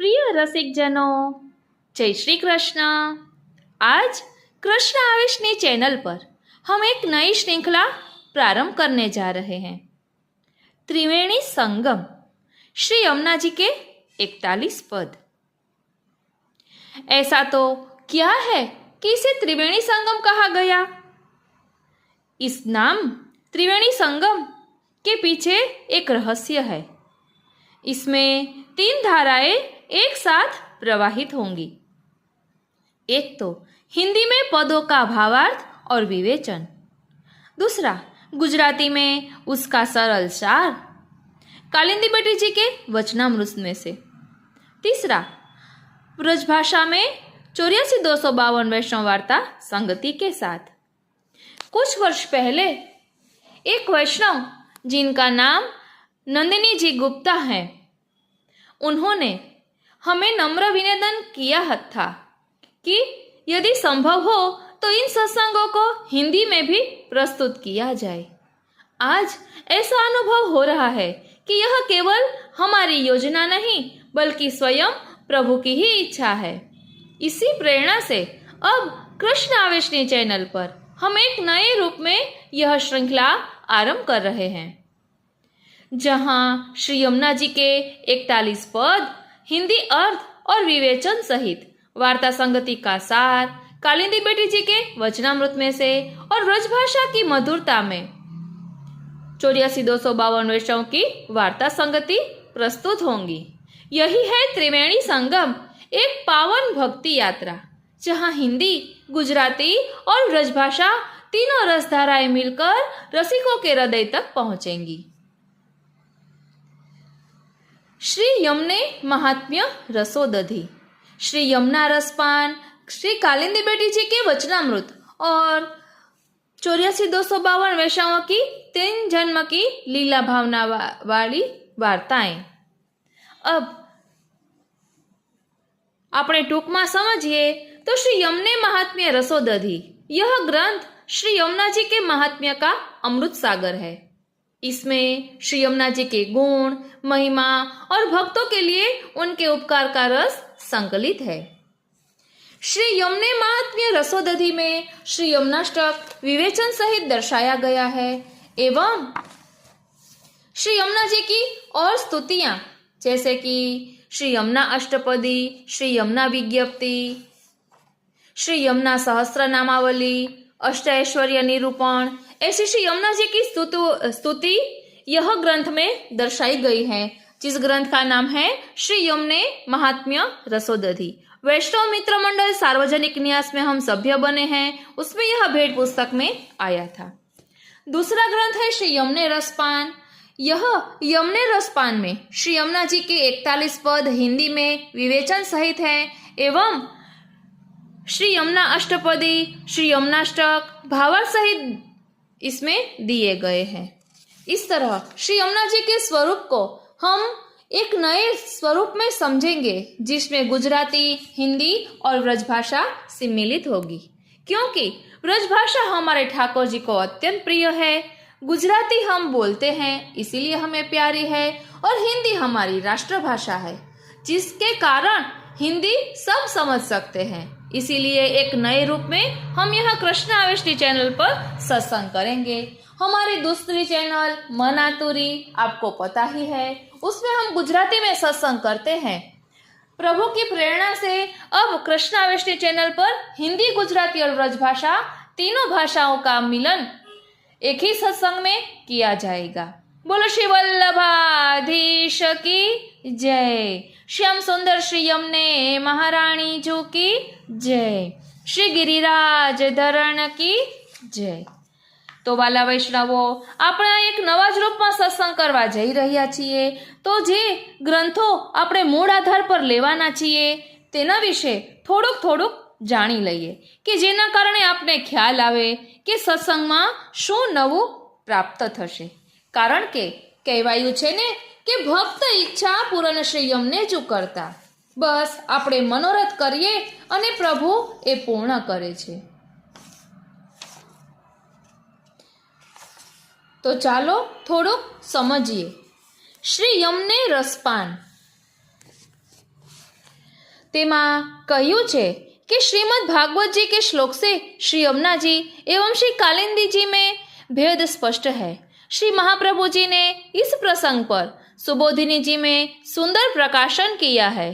प्रिय रसिकजनों, जय श्री कृष्ण। आज कृष्ण आवेशनी चैनल पर हम एक नई श्रृंखला प्रारंभ करने जा रहे हैं। त्रिवेणी संगम, श्री यमुना जी के 41 पद। ऐसा तो क्या है कि इसे त्रिवेणी संगम कहा गया? इस नाम त्रिवेणी संगम के पीछे एक रहस्य है। इसमें 3 धाराएं एक साथ प्रवाहित होंगी। एक तो हिंदी में पदों का भावार्थ और विवेचन, दूसरा गुजराती में उसका सरल सार कालिंदी बेटी जी के वचनामृत में से, तीसरा ब्रजभाषा में 84,252 वैष्णव वार्ता संगति के साथ। कुछ वर्ष पहले एक वैष्णव जिनका नाम नंदिनी जी गुप्ता है, उन्होंने हमें नम्र विनिवेदन किया था कि यदि संभव हो तो इन सत्संगों को हिंदी में भी प्रस्तुत किया जाए। आज ऐसा अनुभव हो रहा है कि यह केवल हमारी योजना नहीं बल्कि स्वयं प्रभु की ही इच्छा है। इसी प्रेरणा से अब कृष्ण आवेशनी चैनल पर हम एक नए रूप में यह श्रृंखला आरंभ कर रहे हैं, जहां श्री यमुना जी के 41 पद हिंदी अर्थ और विवेचन सहित वार्ता संगति का सार कालिंदी बेटी जी के वचनामृत में से और ब्रजभाषा की मधुरता में 84,252 वैष्णव की वार्ता संगति प्रस्तुत होंगी। यही है त्रिवेणी संगम, एक पावन भक्ति यात्रा जहां हिंदी, गुजराती और ब्रजभाषा तीनों रसधाराएं मिलकर रसिकों के हृदय तक पहुंचेंगी। श्री यमुने महात्म्य रसोदधि, श्री यमुना रसपान, श्री कालिंदी बेटी जी के वचनामृत और 84,252 वैष्णवों की 3 जन्म की लीला भावना वाली वार्ताएं। अब આપણે ટૂંકમાં समझिए तो श्री यमुने महात्म्य रसोदधि, यह ग्रंथ श्री यमुना जी के महात्म्य का अमृत सागर है। इसमें श्री यमुना जी के गुण, महिमा और भक्तों के लिए उनके उपकार का रस संकलित है। श्री यमुने महात्म्य रसोदधि में श्री यमुनाष्टक विवेचन सहित दर्शाया गया है एवं श्री यमुना जी की और स्तुतियां जैसे कि श्री यमुना अष्टपदी, श्री यमुना विज्ञप्ति, श्री यमुना सहस्त्र नामावली, अष्टैश्वर्य निरूपण, ऐसी श्री यमुना जी की स्तुति यह ग्रंथ में दर्शाई गई है, जिस ग्रंथ का नाम है श्री यमुने महात्म्य रसोदधि। वैष्णव मित्र मंडल सार्वजनिक न्यास में हम सभ्य बने हैं, उसमें यह भेंट पुस्तक में आया था। दूसरा ग्रंथ है श्री यमुने रसपान। यह यमुने रसपान में श्री यमुना जी के 41 पद हिंदी में विवेचन सहित है एवं श्री यमुना अष्टपदी, श्री यमुनाष्टक भावार्थ सहित इसमें दिए गए हैं। इस तरह श्री यमुना जी के स्वरूप को हम एक नए स्वरूप में समझेंगे, जिसमें गुजराती, हिंदी और ब्रजभाषा सम्मिलित होगी, क्योंकि ब्रजभाषा हमारे ठाकुर जी को अत्यंत प्रिय है। गुजराती हम बोलते हैं इसीलिए हमें प्यारी है और हिंदी हमारी राष्ट्रभाषा है, जिसके कारण हिंदी सब समझ सकते हैं। इसीलिए एक नए रूप में हम यहाँ कृष्ण आवेशनी चैनल पर सत्संग करेंगे। हमारी दूसरी चैनल मनातुरी आपको पता ही है, उसमें हम गुजराती में सत्संग करते हैं। प्रभु की प्रेरणा से अब कृष्ण आवेशनी चैनल पर हिंदी, गुजराती और ब्रजभाषा तीनों भाषाओं का मिलन एक ही सत्संग में किया जाएगा। बोलो श्री वल्लभाधीश की जय। श्याम सुंदर श्री यमुने महारानी जो की जय। श्री गिरिराज धरण की जय। તો વાલા વૈષ્ણવો, આપણે એક નવા જ રૂપમાં સત્સંગ કરવા જઈ રહ્યા છીએ, તો જે ગ્રંથો આપણે મૂળ આધાર પર લેવાના છીએ તેના વિશે થોડુંક જાણી લઈએ, કે જેના કારણે આપણે ખ્યાલ આવે કે સત્સંગમાં શું નવું પ્રાપ્ત થશે। કારણ કે કહેવાયું છે ને કે ભક્ત ઈચ્છા પૂર્ણ શ્રી यमुने જ કરતા। બસ આપણે મનોરથ કરીએ અને પ્રભુ એ પૂર્ણ કરે છે। तो ચાલો થોડુંક સમજીએ। શ્રી यमुने रसपान તેમાં કહ્યું છે कि श्रीमद् भागवत जी के श्लोक से श्री यमुना जी एवं श्री कालिंदी जी में भेद स्पष्ट है। श्री महाप्रभु जी ने इस प्रसंग पर सुबोधिनी जी में सुंदर प्रकाशन किया है।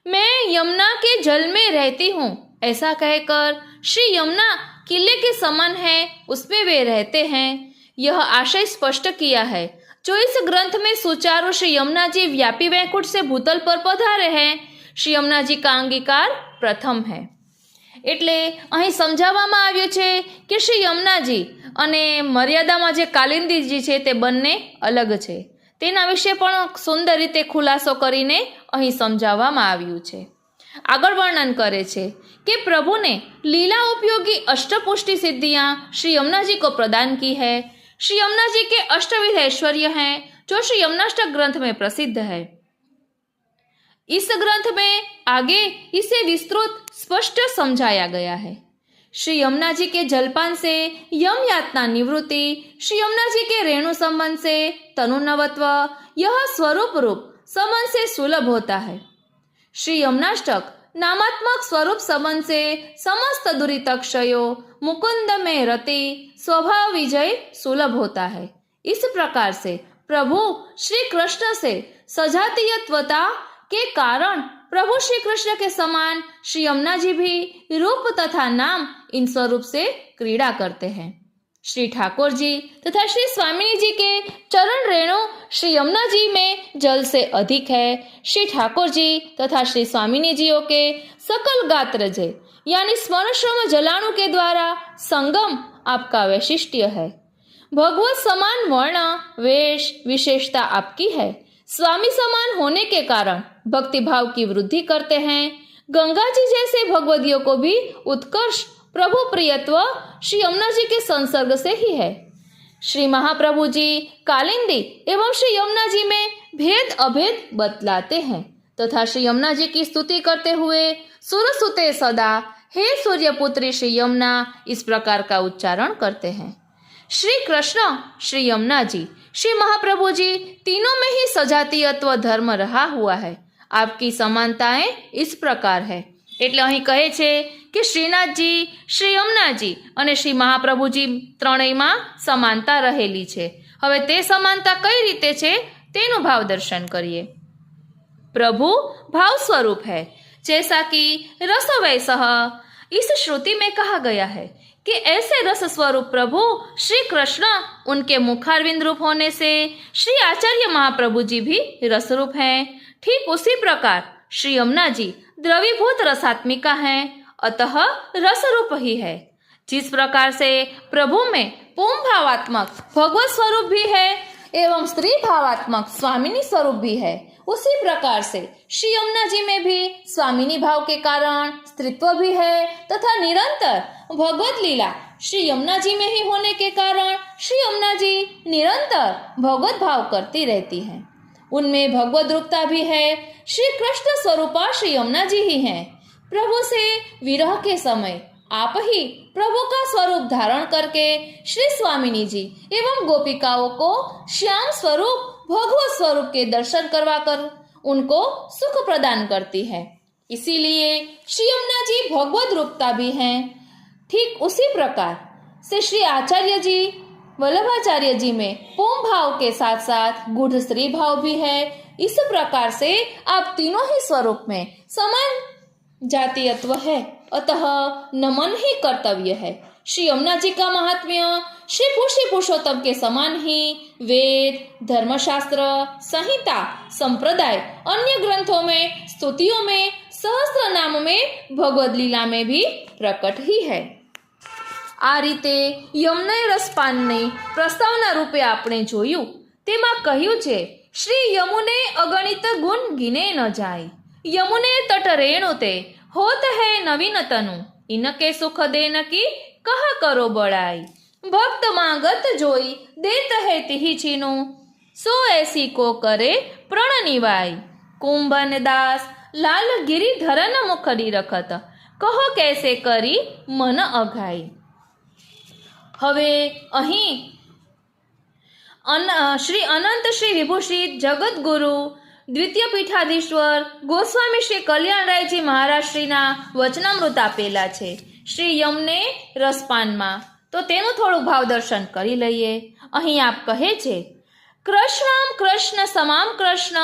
मैं यमुना के जल में रहती हूँ ऐसा कहकर श्री यमुना किले के समान है, उसमें वे रहते हैं, यह आशय स्पष्ट किया है। जो इस ग्रंथ में सुचारू श्री यमुना जी व्यापी वैकुंठ से भूतल पर पधारे हैं, श्री यमुना जी का अंगीकार प्रथम है। એટલે અહીં સમજાવવામાં આવ્યું છે કે શ્રી યમુનાજી અને મર્યાદામાં જે કાલિંદીજી છે તે બંને અલગ છે, તેના વિશે પણ સુંદર રીતે ખુલાસો કરીને અહીં સમજાવવામાં આવ્યું છે। આગળ વર્ણન કરે છે कि प्रभु ने लीला उपयोगी अष्टपुष्टि सिद्धियाँ श्री यमुना जी को प्रदान की है। श्री यमुना जी के अष्टविध ऐश्वर्य हैं जो श्री यमुनाष्टक ग्रंथ में प्रसिद्ध है। इस ग्रंथ में आगे इसे विस्तृत स्पष्ट समझाया गया है। श्री यमुना जी के जलपान से यम यातना निवृत्ति, श्री यमुना जी के रेणु संबंध से तनुनवत्व, यह स्वरूप रूप संबंध से सुलभ होता है। श्री यमुनाष्टक नामात्मक स्वरूप संबंध से समस्त दुरितक्षयो मुकुंद में रति स्वभाव विजय सुलभ होता है। इस प्रकार से प्रभु श्री कृष्ण से सजातीयत्वता के कारण प्रभु श्री कृष्ण के समान श्री यमुना जी भी रूप तथा नाम इन स्वरूप से क्रीड़ा करते हैं। श्री ठाकुर जी तथा श्री स्वामिनी जी के चरण रेणु श्री यमुना जी में जल से अधिक है। श्री ठाकुर जी तथा श्री स्वामिनी जियों के सकल गात्र जय यानी स्मरण जलाणु के द्वारा संगम आपका वैशिष्ट्य है। भगवत समान वर्ण वेश विशेषता आपकी है। स्वामी समान होने के कारण भक्ति भाव की वृद्धि करते हैं। गंगा जी जैसे भगवदियों को भी उत्कर्ष प्रभु प्रियत्व श्री यमुना जी के संसर्ग से ही है। श्री महाप्रभु जी कालिंदी एवं श्री यमुना जी में भेद अभेद बतलाते हैं तथा श्री यमुना जी की स्तुति करते हुए सुरसुते सदा हे सूर्यपुत्री श्री यमुना इस प्रकार का उच्चारण करते हैं। श्री कृष्ण श्री यमुना जी श्री महाप्रभु जी तीनों में ही सजातीयत्व धर्म रहा हुआ है। आपकी समानताएं इस प्रकार है। એટલે અહીં કહે છે કે શ્રીનાથજી શ્રી યમુનાજી અને શ્રી મહાપ્રભુજી ત્રણેયમાં સમાનતા રહેલી છે। હવે તે સમાનતા કઈ રીતે છે તેનું ભાવ દર્શન કરીએ। प्रभु भाव स्वरूप है जैसा कि रस वैसह इस श्रुति में कहा गया है कि ऐसे रस स्वरूप प्रभु श्री कृष्ण उनके मुखारविंद रूप होने से श्री आचार्य महाप्रभु जी भी रस रूप हैं। ठीक उसी प्रकार श्री यमुना जी द्रवीभूत रसात्मिका हैं, अतः रस रूप ही है। जिस प्रकार से प्रभु में पुम भावात्मक भगवत स्वरूप भी है एवं स्त्री भावात्मक स्वामिनी स्वरूप भी है, उसी प्रकार से श्री यमुना जी में भी स्वामिनी भाव के कारण स्त्रीत्व भी है तथा निरंतर भगवत लीला श्री यमुना जी में ही होने के कारण श्री यमुना जी निरंतर भगवत भाव करती रहती हैं। उनमें भगवत रूपता भी है। श्री कृष्ण स्वरूपा श्री यमुना जी ही हैं। प्रभु से विरह के समय आप ही प्रभु का स्वरूप धारण करके श्री स्वामिनी जी एवं गोपिकाओं को श्याम स्वरूप भगवत स्वरूप के दर्शन करवा कर उनको सुख प्रदान करती है। इसीलिए श्री यमुना जी भगवत रूपता भी हैं। ठीक उसी प्रकार से श्री आचार्य जी वल्लभाचार्य जी में पुम भाव के साथ साथ गूढ़ स्त्री भाव भी है। इस प्रकार से आप तीनों ही स्वरूप में समान जातीयत्व है, अतः नमन ही कर्तव्य है। श्री यमुना जी का महात्म्य श्री पुरुषोत्तम के समान ही वेद धर्मशास्त्र संहिता संप्रदाय अन्य ग्रंथों में स्तुतियों में सहस्त्र नाम में भगवद लीला में भी प्रकट ही है। आ रीते यमुना रसपानने प्रस्तावना रूपे आपणे जोयुं। तेमां कह्युं छे श्री यमुने अगणित गुण गिने न जाय। यमुने तट रेणुते होत है नवीन तनु। इनके सुख देन की कह करो बड़ाई। भक्त मांगत जोई देत है तिहि छीनु। सो ऐसी को करे प्रण निवाई। कुंभन दास लाल गिरिधरन मुखड़ी रखत। कहो कैसे करी मन अघाई। હવે અહીં શ્રી અનંત શ્રી વિભૂષિત જગત ગુરુ દ્વિતીય પીઠાધીશ્વર ગોસ્વામી શ્રી કલ્યાણરાયજી મહારાજશ્રીના વચનામૃત આપેલા છે શ્રી યમને રસપાનમાં. તો તેનું થોડું ભાવદર્શન કરી લઈએ. અહીં આપ કહે છે, કૃષ્ણમ કૃષ્ણ સમામ કૃષ્ણ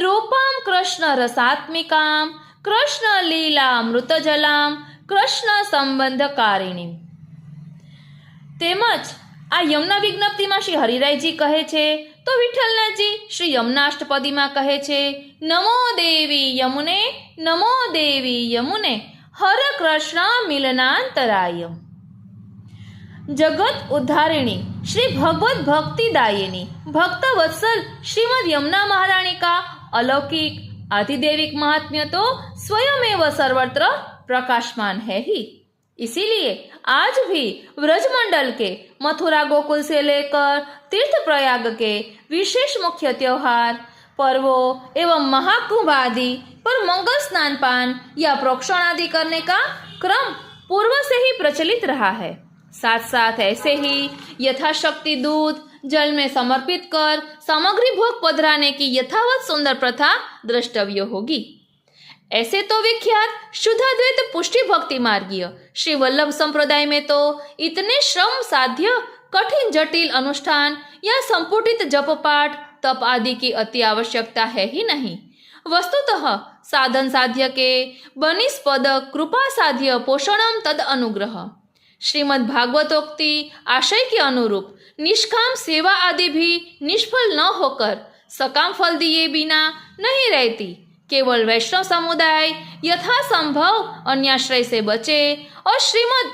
રૂપામ કૃષ્ણ રસાત્મિકામ કૃષ્ણ લીલા અમૃત જલામ કૃષ્ણ સંબંધકારિણી. તેમજ આ યમુના વિજ્ઞપ્તિમાં શ્રી હરિરાયજી કહે છે, તો વિઠ્ઠલનાથજી શ્રી યમુનાષ્ટપદીમાં કહે છે, નમો દેવી યમુને નમો દેવી યમુને હર કૃષ્ણ મિલનાંતરાય. જગત ઉદ્ધારિણી શ્રી ભગવત ભક્તિદાયિની ભક્ત વત્सल श्रीमद यमुना महारानी का अलौकिक आधिदेविक महात्म्य तो स्वयमेव सर्वत्र प्रकाशमान है ही. इसीलिए आज भी व्रजमंडल के मथुरा गोकुल से लेकर तीर्थ प्रयाग के विशेष मुख्य त्योहार पर्वों एवं महाकुंभ आदि पर मंगल स्नान पान या प्रोक्षण आदि करने का क्रम पूर्व से ही प्रचलित रहा है. साथ साथ ऐसे ही यथाशक्ति दूध जल में समर्पित कर सामग्री भोग पधराने की यथावत सुंदर प्रथा द्रष्टव्य होगी. ऐसे तो विख्यात शुद्धाद्वैत पुष्टि भक्ति मार्गीय श्री वल्लभ संप्रदाय में तो इतने श्रम साध्य कठिन जटिल अनुष्ठान या संपुटित जप पाठ तप आदि की अति आवश्यकता है ही नहीं. वस्तुतः साधन साध्य के बनिष्पद कृपा साध्य पोषणम तद अनुग्रह श्रीमद् भागवतोक्ति आशय के अनुरूप निष्काम सेवा आदि भी निष्फल न होकर सकाम फल दिए बिना नहीं रहती. केवल वैष्णव समुदाय यथासंभव अन्याश्रय से बचे और श्रीमद्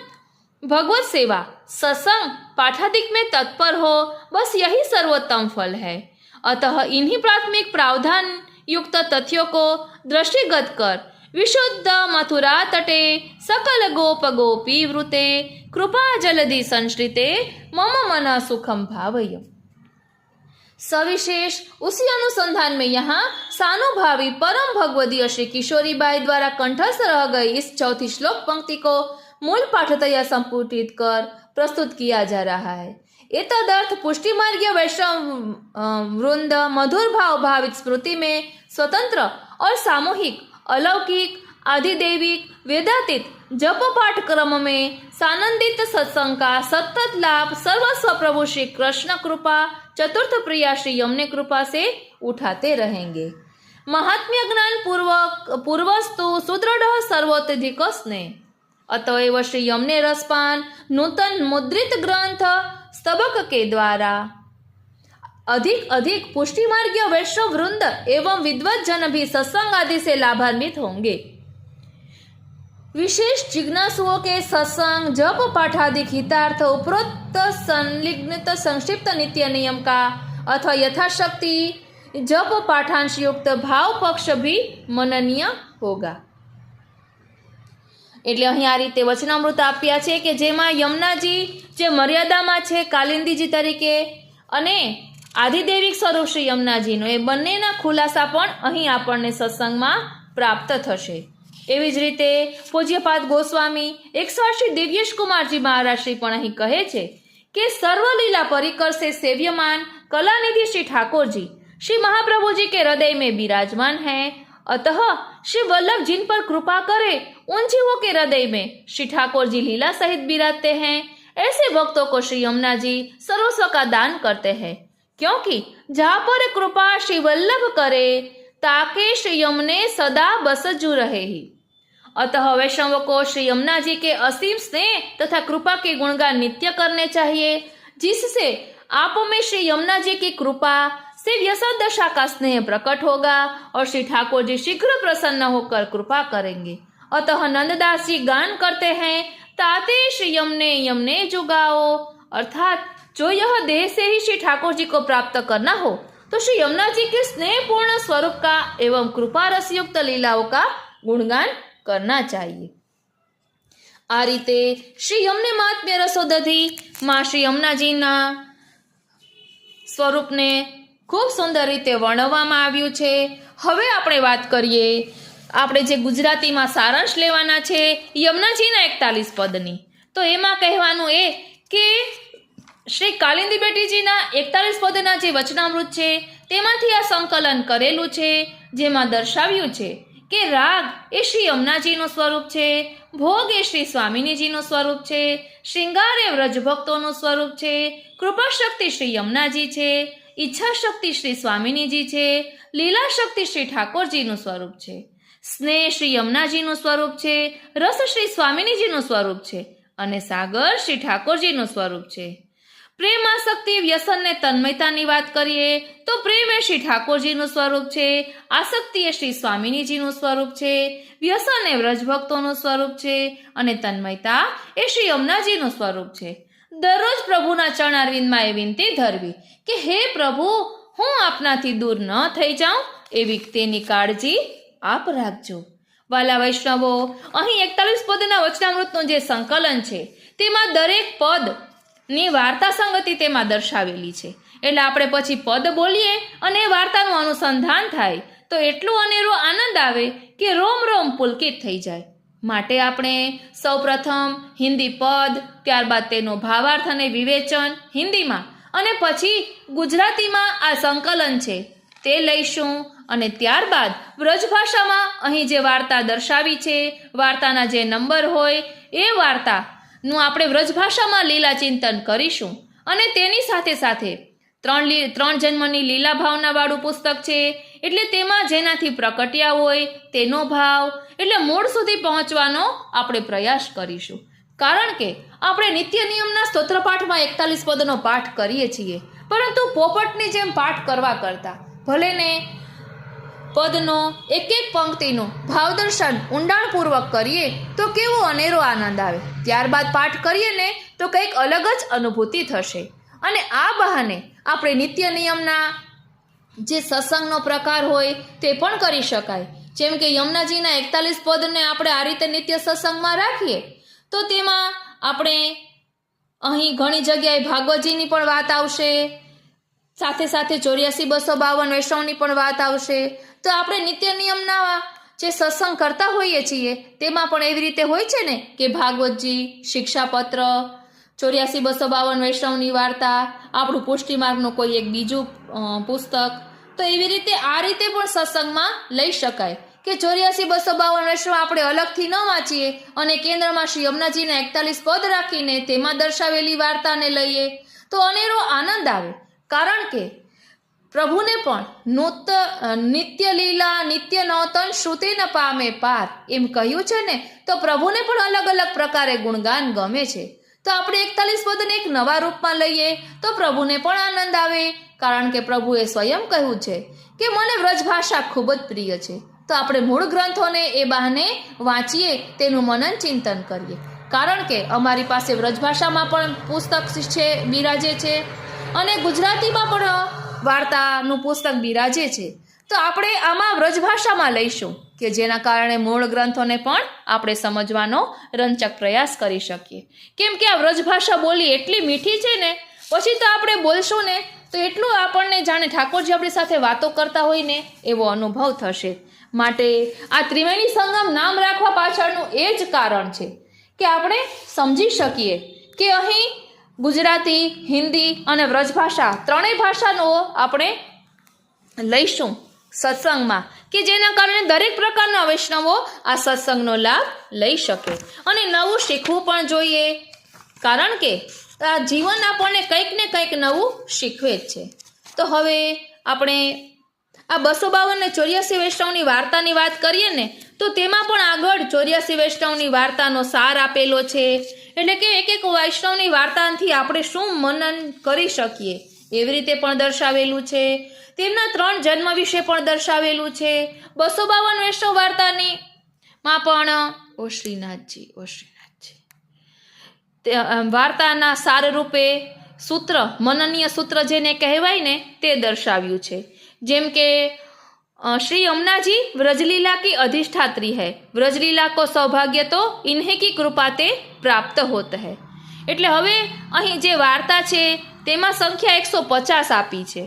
भगवत सेवा सत्संग पाठादिक में तत्पर हो, बस यही सर्वोत्तम फल है. अतः इन्हीं प्राथमिक प्रावधान युक्त तथ्यों को दृष्टिगत कर विशुद्ध मथुरा तटे सकल गोप गोपी वृते कृपा जलधि संश्रिते मम मन सुखम भावय. सविशेष उसी अनुसंधान में यहाँ सानुभावी परम भगवदीय श्री किशोरी बाई द्वारा कंठस्थ रह गई इस चौथी श्लोक पंक्ति को मूल पाठतया संपुटित कर प्रस्तुत किया जा रहा है. एतदर्थ पुष्टि मार्गीय वैष्णव वृंद मधुर भाव भावित स्मृति में स्वतंत्र और सामूहिक अलौकिक आधिदैविक वेदातीत जप पाठ क्रम में सानंदित सत्संग का सतत लाभ सर्वस्व प्रभु श्री कृष्ण कृपा चतुर्थ प्रिया श्री यमुने कृपा से उठाते रहेंगे. महात्म्य ज्ञान पूर्वस्तु सुदृढ़ सर्वोत्तधिक स्नेह. अतएव श्री यमुने रसपान नूतन मुद्रित ग्रंथ स्तबक के द्वारा अधिक अधिक पुष्टि मार्गीय वैष्णव वृंद एवं विद्वत जन भी सत्संग आदि से लाभान्वित होंगे. विशेष जिज्ञासुओं के सत्संग जप पाठादि हितार्थ उपरोक्त संलिग्नित संक्षिप्त नित्य नियम का अथवा यथाशक्ति जप पाठांश युक्त भाव पक्ष भी मननीय होगा. એટલે અહીં આ રીતે વચનામૃત આપ્યા છે કે જેમાં યમુનાજી જે મર્યાદામાં છે કાલિંદીજી તરીકે અને આધિદેવિક સ્વરૂપ શ્રી યમુનાજીનો એ બંનેના ખુલાસા પણ અહીં આપણને સત્સંગમાં પ્રાપ્ત થશે. એવી જ રીતે પૂજ્યપાદ ગોસ્વામી 108 દિવ્યેશ કુમારજી મહારાજશ્રી પણ અહીં કહે છે કે સર્વલીલા પરિકર से सेव्यमान कलानिधि श्री ठाकुर जी श्री महाप्रभु जी के हृदय में विराजमान है. अतः श्री वल्लभ जिन पर कृपा करे उन जीवों के हृदय में श्री ठाकुर जी लीला सहित विराजते हैं. ऐसे भक्तों को श्री यमुना जी सर्वस्व का दान करते हैं, क्योंकि जहाँ पर कृपा श्री वल्लभ करे ताके श्री यमुने सदा बसजू रहे ही. अतः वैष्णव को श्री यमुना जी के असीम स्नेह तथा कृपा के गुणगान नित्य करने चाहिए, जिससे आप में श्री यमुना जी की कृपा से व्यसन दशा का स्नेह प्रकट होगा और श्री ठाकुर जी शीघ्र प्रसन्न होकर कृपा करेंगे. अतः नंददास जी गान करते हैं, ताते श्री यमुने यमुने जुगाओ. अर्थात जो यह देह से ही श्री ठाकुर जी को प्राप्त करना हो तो श्री यमुना जी के स्नेहपूर्ण स्वरूप का एवं कृपा रसयुक्त लीलाओं का गुणगान करना चाहिए. आ रीते श्री यमुने महात्म्य रसोदधी मां श्री यमुनाजीना स्वरूपने खूब सुंदर रीते वर्णववामां आव्युं छे. हवे आपणे वात करीए, आपणे जे गुजरातीमां सारांश लेवाना छे यमुनाजीना 41 पदनी. तो एमां कहेवानुं ए के શ્રી કાલિંદી બેટીજીના 41 પદના જે વચનામૃત છે તેમાંથી આ સંકલન કરેલું છે, જેમાં દર્શાવ્યું છે કે રાગ એ શ્રી યમુનાજીનું સ્વરૂપ છે, ભોગ એ શ્રી સ્વામિનીજીનું સ્વરૂપ છે, શ્રૃંગાર એ વ્રજભક્તોનું સ્વરૂપ છે, કૃપા શક્તિ શ્રી યમુનાજી છે, ઈચ્છા શક્તિ શ્રી સ્વામિનીજી છે, લીલા શક્તિ શ્રી ઠાકોરજીનું સ્વરૂપ છે, સ્નેહ શ્રી યમુનાજીનું સ્વરૂપ છે, રસ શ્રી સ્વામિનીજીનું સ્વરૂપ છે અને સાગર શ્રી ઠાકોરજીનું સ્વરૂપ છે. પ્રેમ આસક્તિ વ્યસન ને તન્મયતાની વાત કરીએ તો પ્રેમ એ શ્રી ઠાકોરજીનું સ્વરૂપ છે, આસક્તિ એ શ્રી સ્વામિનીજીનું સ્વરૂપ છે, વ્યસન એ વ્રજભક્તોનું સ્વરૂપ છે અને તન્મયતા એ શ્રી યમુનાજીનું સ્વરૂપ છે. દરરોજ પ્રભુના ચરણારવિંદમાં એ વિનંતી ધરવી કે હે પ્રભુ, હું આપનાથી દૂર ન થઈ જાઉં, એવી તેની કાળજી આપ રાખજો. વાલા વૈષ્ણવો, અહીં 41 પદના વચનામૃતનું જે સંકલન છે તેમાં દરેક પદ ની વાર્તા સંગતિ તેમાં દર્શાવેલી છે. એટલે આપણે પછી પદ બોલીએ અને વાર્તાનું અનુસંધાન થાય તો એટલો અનેરો આનંદ આવે કે રોમ રોમ પુલકિત થઈ જાય. માટે આપણે સૌપ્રથમ હિન્દી પદ, ત્યારબાદ તેનો ભાવાર્થ અને વિવેચન હિન્દીમાં અને પછી ગુજરાતીમાં આ સંકલન છે તે લઈશું અને ત્યારબાદ વ્રજભાષામાં અહીં જે વાર્તા દર્શાવી છે, વાર્તાના જે નંબર હોય એ વાર્તાનું આપણે વ્રજભાષામાં લીલા ચિંતન કરીશું. અને તેની સાથે સાથે ત્રણ જન્મની લીલા ભાવના વાળું પુસ્તક છે, એટલે તેમાં જેનાથી પ્રકટ્યા હોય તેનો ભાવ એટલે મૂળ સુધી પહોંચવાનો આપણે પ્રયાસ કરીશું. કારણ કે આપણે નિત્ય નિયમના સ્તોત્રપાઠમાં 41 પદનો પાઠ કરીએ છીએ, પરંતુ પોપટની જેમ પાઠ કરવા કરતા ભલે ને પદનો એક એક પંક્તિનું ભાવદર્શન ઊંડાણપૂર્વક કરીએ તો કેવો અનેરો આનંદ આવે. ત્યારબાદ પાઠ કરીએ ને તો કંઈક અલગ જ અનુભૂતિ થશે. અને આ બહાને આપણે નિત્ય નિયમના જે સત્સંગનો પ્રકાર હોય તે પણ કરી શકાય. જેમ કે યમુનાજીના 41 પદને આપણે આ રીતે નિત્ય સત્સંગમાં રાખીએ તો તેમાં આપણે અહીં ઘણી જગ્યાએ ભાગવતજીની પણ વાત આવશે, સાથે સાથે 84-252 વૈષ્ણવની પણ વાત આવશે. તો આપણે નિત્ય નિયમના જે સત્સંગ કરતા હોઈએ છીએ તેમાં પણ એવી રીતે હોય છે ને કે ભાગવતજી, શિક્ષાપત્ર, 84-252 વૈષ્ણવની વાર્તા, આપણું પુષ્ટિમાર્ગનું કોઈ એક બીજું પુસ્તક. તો એવી રીતે આ રીતે પણ સત્સંગમાં લઈ શકાય કે 84-252 વૈષ્ણવ આપણે અલગથી ન વાંચીએ અને કેન્દ્રમાં શ્રી યમુનાજીના 41 પદ રાખીને તેમાં દર્શાવેલી વાર્તાને લઈએ તો અનેરો આનંદ આવે. કારણ કે પ્રભુને પણ નિત્ય લીલા નિત્ય નૌતન શ્રુતિ ન પામે પાર એમ કહ્યું છે ને, તો પ્રભુને પણ અલગ અલગ પ્રકારે ગુણગાન ગમે છે. તો આપણે 41 પદને એક નવા રૂપમાં લઈએ તો પ્રભુને પણ આનંદ આવે. કારણ કે પ્રભુએ સ્વયં કહ્યું છે કે મને વ્રજભાષા ખૂબ જ પ્રિય છે. તો આપણે મૂળ ગ્રંથોને એ બહાને વાંચીએ, તેનું મનન ચિંતન કરીએ. કારણ કે અમારી પાસે વ્રજભાષામાં પણ પુસ્તક છે, બિરાજે છે, અને ગુજરાતીમાં પણ વાર્તાનું પુસ્તક બિરાજે છે. તો આપણે આમાં વ્રજભાષામાં લઈશું કે જેના કારણે મૂળ ગ્રંથોને પણ આપણે સમજવાનો રંચક પ્રયાસ કરી શકીએ. કેમ કે આ વ્રજભાષા બોલી એટલી મીઠી છે ને, પછી તો આપણે બોલશું ને તો એટલું આપણને જાણે ઠાકોરજી આપણી સાથે વાતો કરતા હોય ને એવો અનુભવ થશે. માટે આ ત્રિવેણી સંગમ નામ રાખવા પાછળનું એ જ કારણ છે કે આપણે સમજી શકીએ કે અહીં ગુજરાતી, હિન્દી અને વ્રજભાષા ત્રણેય ભાષાનો આપણે લઈશું સત્સંગમાં કે જેના કારણે દરેક પ્રકારના વૈષ્ણવો આ સત્સંગનો લાભ લઈ શકે. અને નવું શીખવું પણ જોઈએ, કારણ કે આ જીવન આપણને કંઈક ને કંઈક નવું શીખવે જ છે. તો હવે આપણે આ 252 ને 84 વૈષ્ણવની વાર્તાની વાત કરીએ ને તો તેમાં પણ આગળ 84 વૈષ્ણવની વાર્તાનો સાર આપેલો છે. એટલે કે એક એક વૈષ્ણવની વાર્તાથી આપણે શું મનન કરી શકીએ એવી રીતે પણ દર્શાવેલું છે. તેમના 3 જન્મ વિશે પણ દર્શાવેલું છે. 252 વૈષ્ણવ વાર્તાની માં પણ ઓ શ્રીનાથજી વાર્તાના સાર રૂપે સૂત્ર, મનનીય સૂત્ર જેને કહેવાય ને તે દર્શાવ્યું છે. જેમ કે श्री यमुना जी व्रजलीला की अधिष्ठात्री है, व्रजलीला को सौभाग्य तो इन्हें की कृपाते प्राप्त होता है। એટલે હવે અહીં જે વાર્તા છે તેમાં સંખ્યા 150 આપી છે.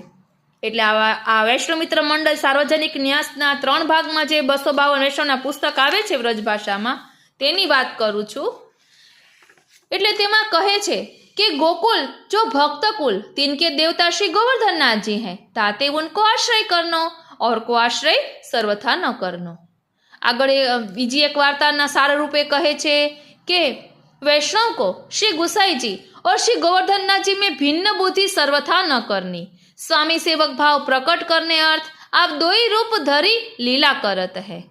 એટલે આ વૈષ્ણવમિત્ર મંડળ સાર્વજનિક ન્યાસના 3 ભાગમાં જે 252 વૈષ્ણવના પુસ્તક આવે છે વ્રજભાષામાં તેની વાત કરું છું. એટલે તેમાં કહે છે कि गोकुल जो भक्त कुल तिनके देवता श्री गोवर्धन नाथ जी हैं, ताते उनको आश्रय करनो और को आश्रय सर्वथा न करनो। आगळ बीजी एक वार्ताना सार रूपे कहे छे कि वैष्णव को श्री गुसाई जी और श्री गोवर्धन नाथ जी में भिन्न बुद्धि सर्वथा न करनी। स्वामी सेवक भाव प्रकट करने अर्थ आप दोई रूप धरी लीला करत है।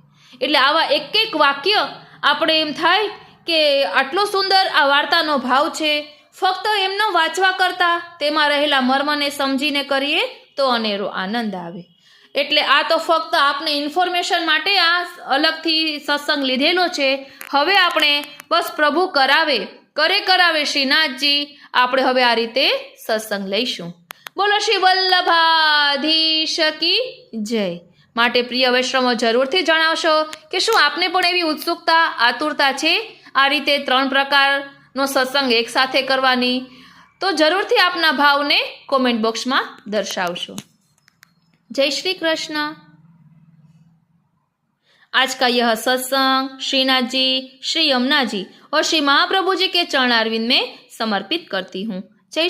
એટલે આવા એક એક વાક્ય આપણે એમ થાય કે આટલો સુંદર આ વાર્તાનો ભાવ છે, ફક્ત એમનો વાંચવા કરતાં તેમાં રહેલા મર્મને સમજીને કરીએ તો અનેરો આનંદ આવે। એટલે આ તો ફક્ત આપને ઇન્ફોર્મેશન માટે આ અલગથી સત્સંગ લીધેલો છે। હવે આપણે બસ પ્રભુ કરાવે કરાવે શ્રીનાથજી, આપણે હવે આ રીતે સત્સંગ લઈશું। બોલો શ્રી વલ્લભાધીશ કી જય। માટે પ્રિય વૈષ્ણવો જરૂરથી જણાવશો કે શું આપને પણ એવી ઉત્સુકતા આતુરતા છે આ રીતે 3 પ્રકારનો સત્સંગ એકસાથે કરવાની? તો જરૂરથી આપના ભાવને કોમેન્ટ બોક્સમાં દર્શાવશો। जय श्री कृष्ण। आज का यह सत्संग श्रीनाथ जी, श्री यमुना जी और श्री महाप्रभु जी के चरणारविंद में समर्पित करती हूँ। जय